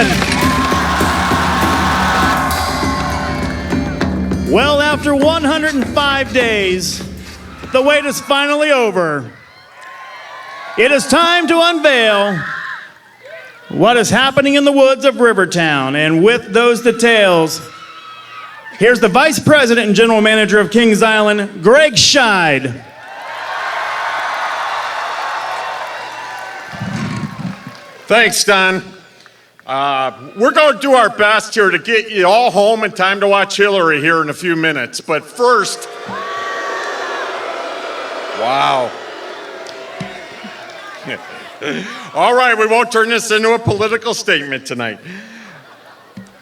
again. Well, after 105 days, the wait is finally over. It is time to unveil what is happening in the woods of Rivertown. And with those details, here's the Vice President and General Manager of Kings Island, Greg Scheid. Thanks, Don. We're going to do our best here to get you all home in time to watch Hillary here in a few minutes. But first, wow. All right, we won't turn this into a political statement tonight.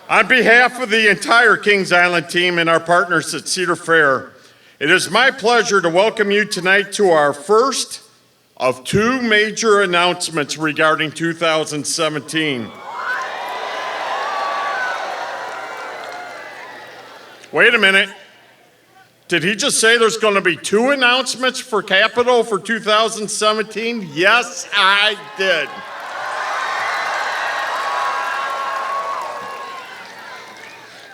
On behalf of the entire Kings Island team and our partners at Cedar Fair, it is my pleasure to welcome you tonight to our first of two major announcements regarding 2017. Wait a minute. Did he just say there's going to be two announcements for Capitol for 2017? Yes, I did.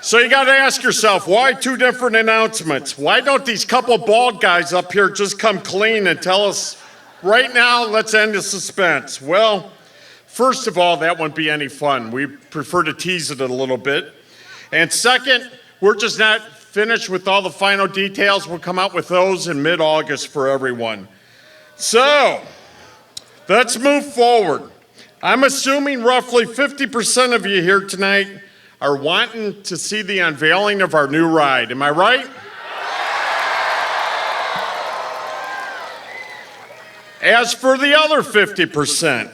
So you got to ask yourself, why two different announcements? Why don't these couple bald guys up here just come clean and tell us, right now, let's end the suspense? Well, first of all, that wouldn't be any fun. We prefer to tease it a little bit. And second, we're just not finished with all the final details. We'll come out with those in mid-August for everyone. So, let's move forward. I'm assuming roughly 50% of you here tonight are wanting to see the unveiling of our new ride. Am I right? As for the other 50%,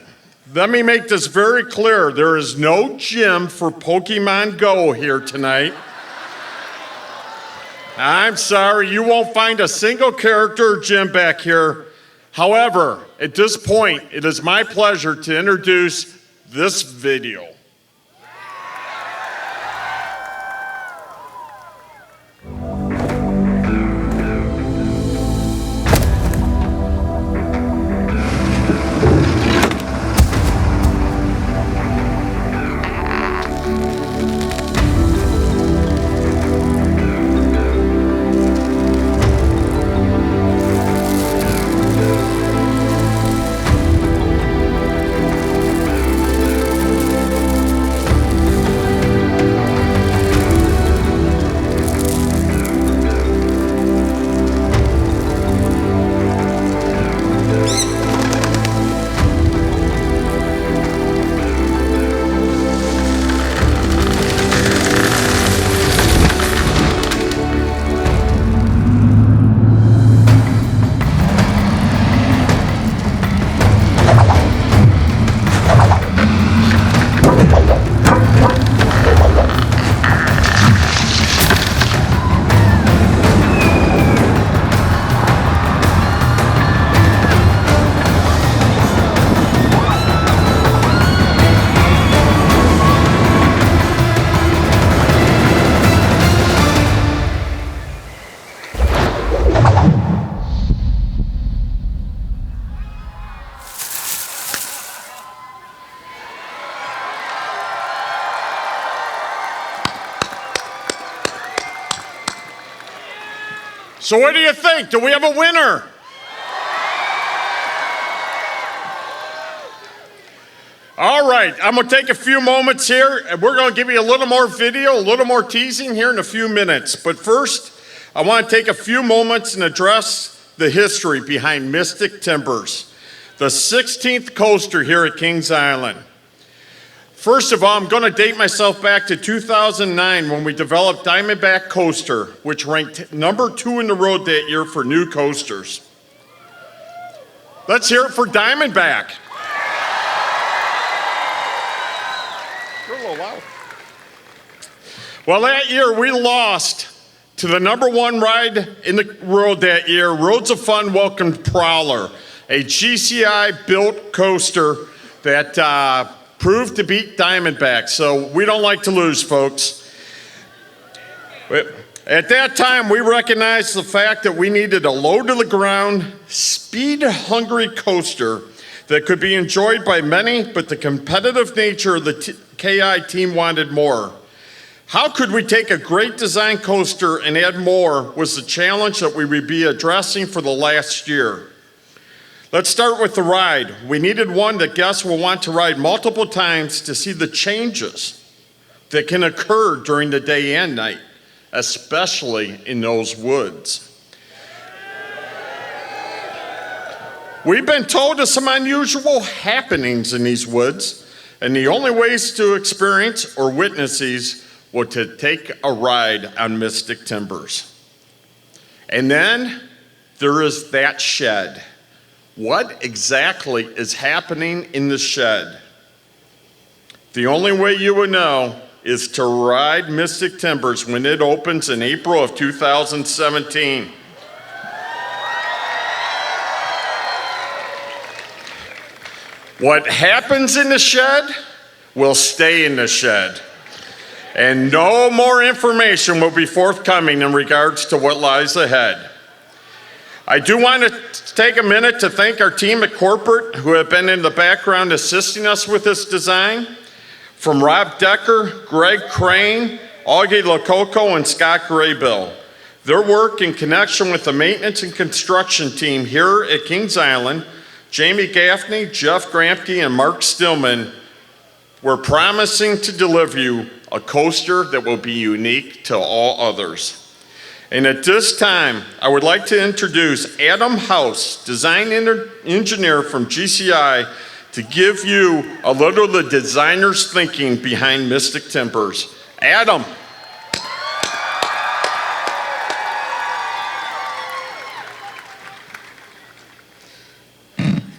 let me make this very clear. There is no gym for Pokemon Go here tonight. I'm sorry, you won't find a single character or gym back here. However, at this point, it is my pleasure to introduce this video. So what do you think? Do we have a winner? All right, I'm going to take a few moments here, and we're going to give you a little more video, a little more teasing here in a few minutes. But first, I want to take a few moments and address the history behind Mystic Timbers, the 16th coaster here at Kings Island. First of all, I'm going to date myself back to 2009 when we developed Diamondback Coaster, which ranked number 2 in the road that year for new coasters. Let's hear it for Diamondback. You're a little loud. Well, that year we lost to the number 1 ride in the road that year, Roads of Fun welcomed Prowler, a GCI-built coaster that proved to beat Diamondback, so we don't like to lose, folks. At that time, we recognized the fact that we needed a low-to-the-ground, speed-hungry coaster that could be enjoyed by many, but the competitive nature of the KI team wanted more. How could we take a great design coaster and add more was the challenge that we would be addressing for the last year. Let's start with the ride. We needed one that guests will want to ride multiple times to see the changes that can occur during the day and night, especially in those woods. We've been told of some unusual happenings in these woods, and the only ways to experience or witness these were to take a ride on Mystic Timbers. And then there is that shed. What exactly is happening in the shed? The only way you would know is to ride Mystic Timbers when it opens in April of 2017. What happens in the shed will stay in the shed. And no more information will be forthcoming in regards to what lies ahead. I do want to take a minute to thank our team at corporate who have been in the background assisting us with this design. From Rob Decker, Greg Crane, Augie Lococo, and Scott Graybill. Their work in connection with the maintenance and construction team here at Kings Island, Jamie Gaffney, Jeff Gramke, and Mark Stillman, were promising to deliver you a coaster that will be unique to all others. And at this time, I would like to introduce Adam House, design engineer from GCI, to give you a little of the designer's thinking behind Mystic Timbers. Adam.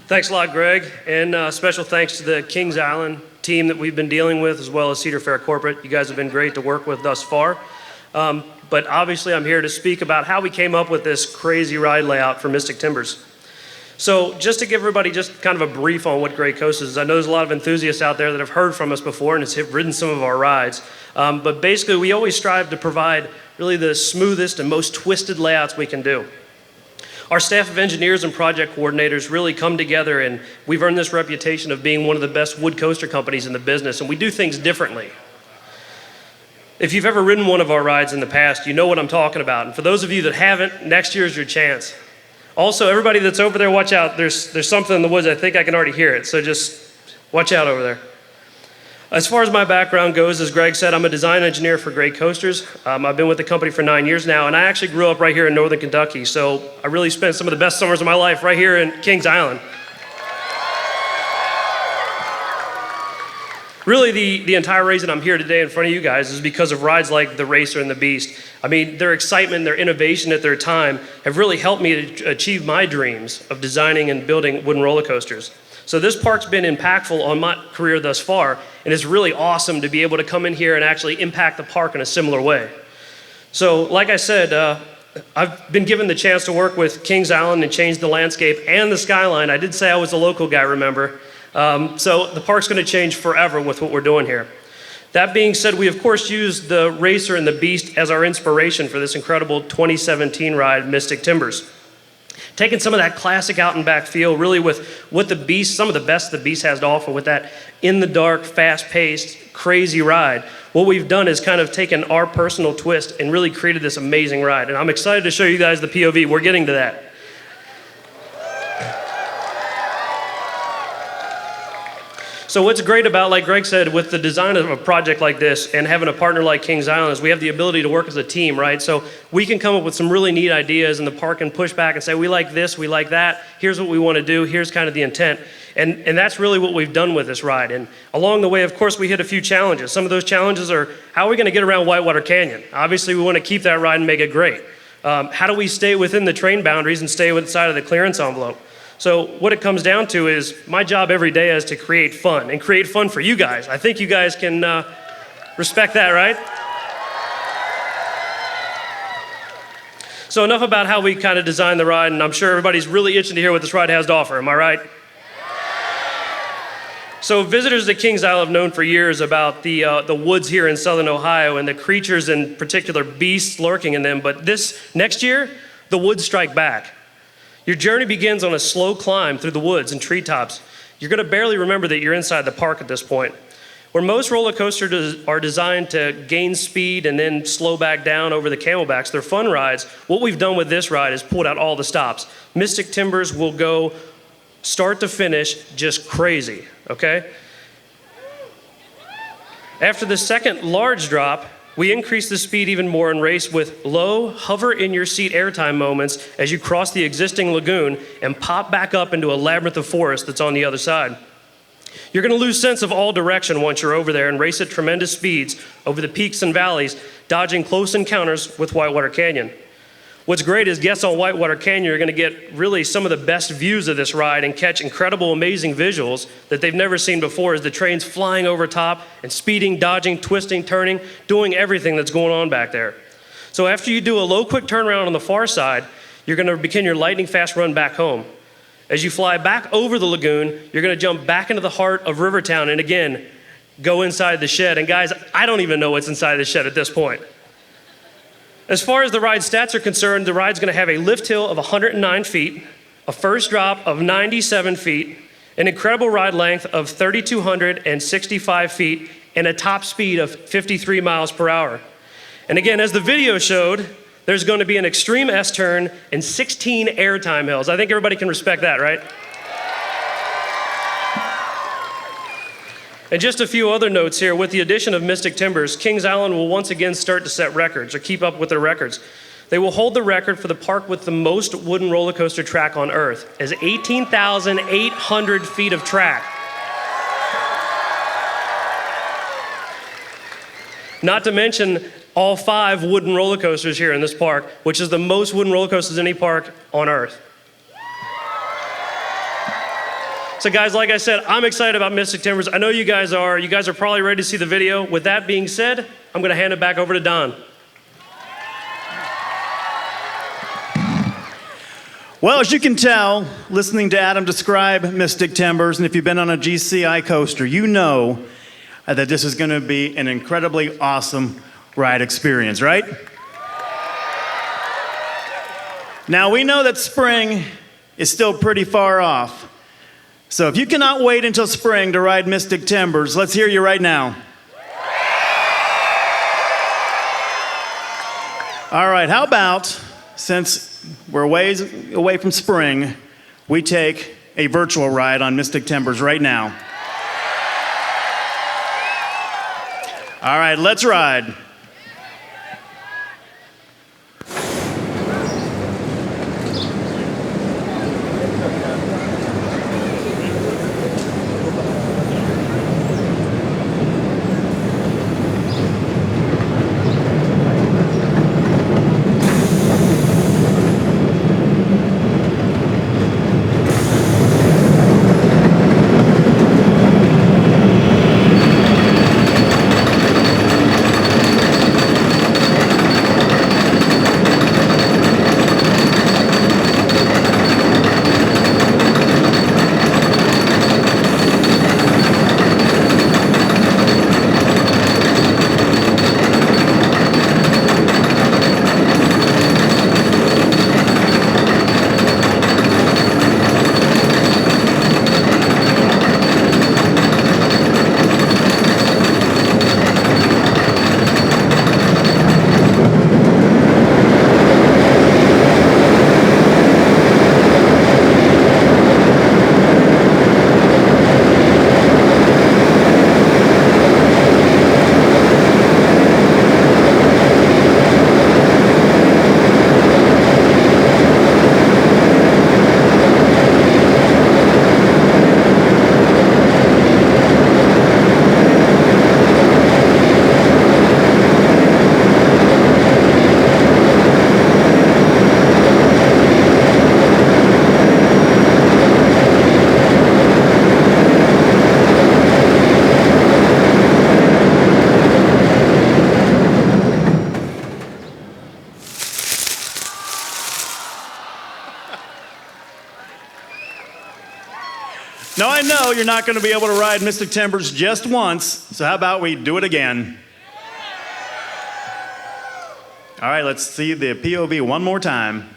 Thanks a lot, Greg, and special thanks to the Kings Island team that we've been dealing with, as well as Cedar Fair Corporate. You guys have been great to work with thus far. But obviously I'm here to speak about how we came up with this crazy ride layout for Mystic Timbers. So just to give everybody just kind of a brief on what Great Coast is, I know there's a lot of enthusiasts out there that have heard from us before and have ridden some of our rides. But basically we always strive to provide really the smoothest and most twisted layouts we can do. Our staff of engineers and project coordinators really come together, and we've earned this reputation of being one of the best wood coaster companies in the business, and we do things differently. If you've ever ridden one of our rides in the past, you know what I'm talking about. And for those of you that haven't, next year's your chance. Also, everybody that's over there, watch out. There's something in the woods. I think I can already hear it, so just watch out over there. As far as my background goes, as Greg said, I'm a design engineer for Great Coasters. I've been with the company for 9 years now, and I actually grew up right here in Northern Kentucky, so I really spent some of the best summers of my life right here in Kings Island. Really, the entire reason I'm here today in front of you guys is because of rides like the Racer and the Beast. I mean, their excitement, their innovation at their time have really helped me to achieve my dreams of designing and building wooden roller coasters. So this park's been impactful on my career thus far, and it's really awesome to be able to come in here and actually impact the park in a similar way. So like I said, I've been given the chance to work with Kings Island and change the landscape and the skyline. I did say I was a local guy, remember? So the park's going to change forever with what we're doing here. That being said, we of course used the Racer and the Beast as our inspiration for this incredible 2017 ride, Mystic Timbers. Taking some of that classic out and back feel, really with what the Beast, some of the best the Beast has to offer with that in the dark, fast-paced, crazy ride. What we've done is kind of taken our personal twist and really created this amazing ride. And I'm excited to show you guys the POV. We're getting to that. So what's great about, like Greg said, with the design of a project like this and having a partner like Kings Island is we have the ability to work as a team, right? So we can come up with some really neat ideas and the park can push back and say, we like this, we like that, here's what we want to do, here's kind of the intent. And that's really what we've done with this ride. And along the way, of course, we hit a few challenges. Some of those challenges are, how are we going to get around Whitewater Canyon? Obviously, we want to keep that ride and make it great. How do we stay within the train boundaries and stay inside of the clearance envelope? So what it comes down to is my job every day is to create fun and create fun for you guys. I think you guys can respect that, right? So enough about how we kind of designed the ride, and I'm sure everybody's really itching to hear what this ride has to offer. Am I right? So visitors to Kings Island have known for years about the woods here in southern Ohio and the creatures, in particular beasts lurking in them. But this next year, the woods strike back. Your journey begins on a slow climb through the woods and treetops. You're going to barely remember that you're inside the park at this point. Where most roller coasters are designed to gain speed and then slow back down over the camelbacks, they're fun rides. What we've done with this ride is pulled out all the stops. Mystic Timbers will go start to finish just crazy, okay? After the second large drop, we increase the speed even more and race with low, hover in your seat airtime moments as you cross the existing lagoon and pop back up into a labyrinth of forest that's on the other side. You're going to lose sense of all direction once you're over there and race at tremendous speeds over the peaks and valleys, dodging close encounters with Whitewater Canyon. What's great is guests on Whitewater Canyon are going to get really some of the best views of this ride and catch incredible, amazing visuals that they've never seen before as the train's flying over top and speeding, dodging, twisting, turning, doing everything that's going on back there. So after you do a low, quick turnaround on the far side, you're going to begin your lightning fast run back home. As you fly back over the lagoon, you're going to jump back into the heart of Rivertown and again, go inside the shed. And guys, I don't even know what's inside the shed at this point. As far as the ride stats are concerned, the ride's going to have a lift hill of 109 feet, a first drop of 97 feet, an incredible ride length of 3,265 feet, and a top speed of 53 miles per hour. And again, as the video showed, there's going to be an extreme S-turn and 16 airtime hills. I think everybody can respect that, right? And just a few other notes here. With the addition of Mystic Timbers, Kings Island will once again start to set records or keep up with their records. They will hold the record for the park with the most wooden roller coaster track on Earth, as 18,800 feet of track. Not to mention all 5 wooden roller coasters here in this park, which is the most wooden roller coasters in any park on Earth. So guys, like I said, I'm excited about Mystic Timbers. I know you guys are. You guys are probably ready to see the video. With that being said, I'm going to hand it back over to Don. Well, as you can tell, listening to Adam describe Mystic Timbers, and if you've been on a GCI coaster, you know that this is going to be an incredibly awesome ride experience, right? Now, we know that spring is still pretty far off. So if you cannot wait until spring to ride Mystic Timbers, let's hear you right now. All right, how about, since we're ways away from spring, we take a virtual ride on Mystic Timbers right now. All right, let's ride. Now, I know you're not going to be able to ride Mystic Timbers just once, so how about we do it again? All right, let's see the POV one more time.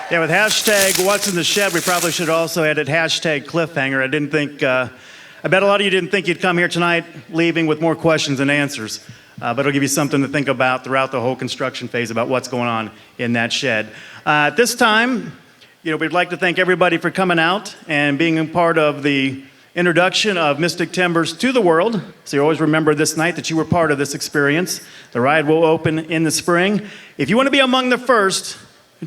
Yeah, with hashtag what's in the shed, we probably should also added hashtag cliffhanger. I didn't think, I bet a lot of you didn't think you'd come here tonight leaving with more questions than answers. But it'll give you something to think about throughout the whole construction phase about what's going on in that shed. At this time, we'd like to thank everybody for coming out and being a part of the introduction of Mystic Timbers to the world. So you always remember this night that you were part of this experience. The ride will open in the spring. If you want to be among the first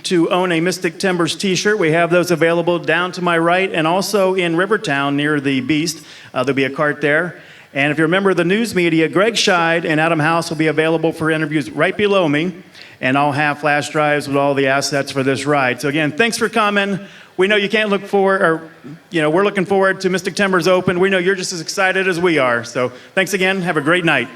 to own a Mystic Timbers t-shirt, we have those available down to my right and also in Rivertown near the Beast. There'll be a cart there. And if you're a member of the news media, Greg Scheid and Adam House will be available for interviews right below me. And I'll have flash drives with all the assets for this ride. So again, thanks for coming. We know you can't look forward, or we're looking forward to Mystic Timbers Open. We know you're just as excited as we are. So thanks again. Have a great night.